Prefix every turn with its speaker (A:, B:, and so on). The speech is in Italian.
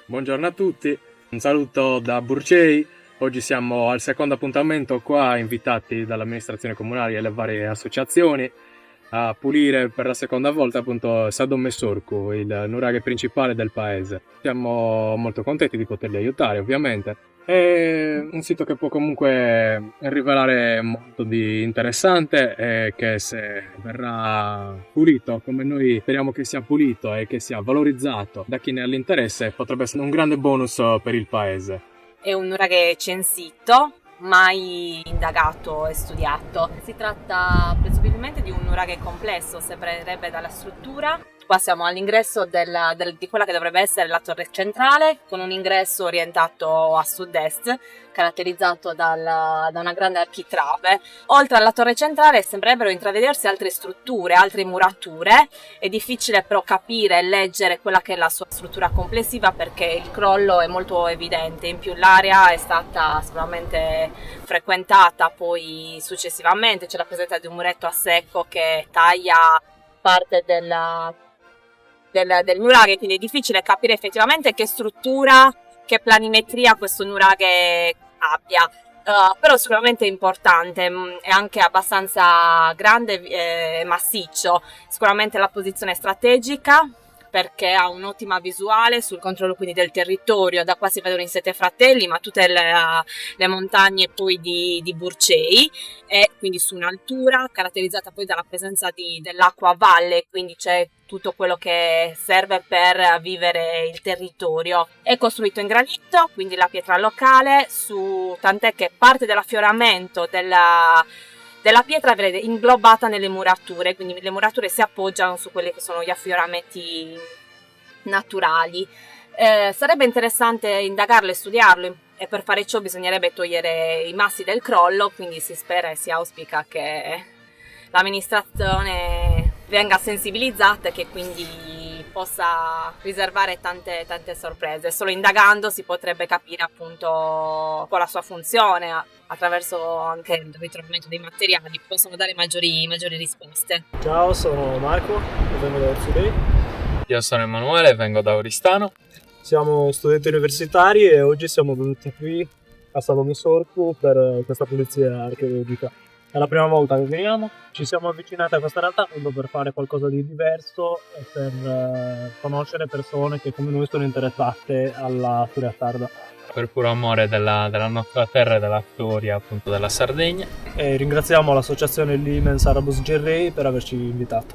A: Buongiorno a tutti, un saluto da Burcei. Oggi siamo al secondo appuntamento qua, invitati dall'amministrazione comunale e le varie associazioni a pulire per la seconda volta appunto Sadon Messorcu, il nuraghe principale del paese. Siamo molto contenti di poterli aiutare, ovviamente. È un sito che può comunque rivelare molto di interessante e che se verrà pulito come noi speriamo che sia pulito e che sia valorizzato da chi ne ha l'interesse, potrebbe essere un grande bonus per il paese.
B: È un nuraghe censito, mai indagato e studiato. Si tratta presumibilmente di un nuraghe complesso, sembrerebbe dalla struttura. Qua siamo all'ingresso di quella che dovrebbe essere la torre centrale, con un ingresso orientato a sud-est, caratterizzato da una grande architrave. Oltre alla torre centrale sembrerebbero intravedersi altre strutture, altre murature. È difficile però capire e leggere quella che è la sua struttura complessiva perché il crollo è molto evidente. In più l'area è stata sicuramente frequentata, poi successivamente c'è la presenza di un muretto a secco che taglia parte del nuraghe, quindi è difficile capire effettivamente che struttura, che planimetria questo nuraghe abbia. Però sicuramente è importante, è anche abbastanza grande e massiccio. Sicuramente la posizione strategica, perché ha un'ottima visuale sul controllo quindi del territorio. Da qua si vedono i Sette Fratelli, ma tutte le montagne poi di Burcei, e quindi su un'altura caratterizzata poi dalla presenza dell'acqua a valle, quindi c'è tutto quello che serve per vivere il territorio. È costruito in granito, quindi la pietra locale, tant'è che parte dell'affioramento della pietra viene inglobata nelle murature, quindi le murature si appoggiano su quelli che sono gli affioramenti naturali. Sarebbe interessante indagarlo e studiarlo, e per fare ciò bisognerebbe togliere i massi del crollo, quindi si spera e si auspica che l'amministrazione venga sensibilizzata e che quindi possa riservare tante sorprese. Solo indagando si potrebbe capire appunto qual è la sua funzione, attraverso anche il ritrovamento dei materiali possono dare maggiori risposte.
C: Ciao, sono Marco e vengo da Orsulei.
D: Io sono Emanuele e vengo da Oristano.
C: Siamo studenti universitari e oggi siamo venuti qui a Sadon Messorcu per questa pulizia archeologica. È la prima volta che veniamo, ci siamo avvicinati a questa realtà per fare qualcosa di diverso e per conoscere persone che come noi sono interessate alla storia sarda.
D: Per puro amore della nostra terra e della storia appunto della Sardegna.
C: E ringraziamo l'associazione Limen Sarabus Gerrei per averci invitato.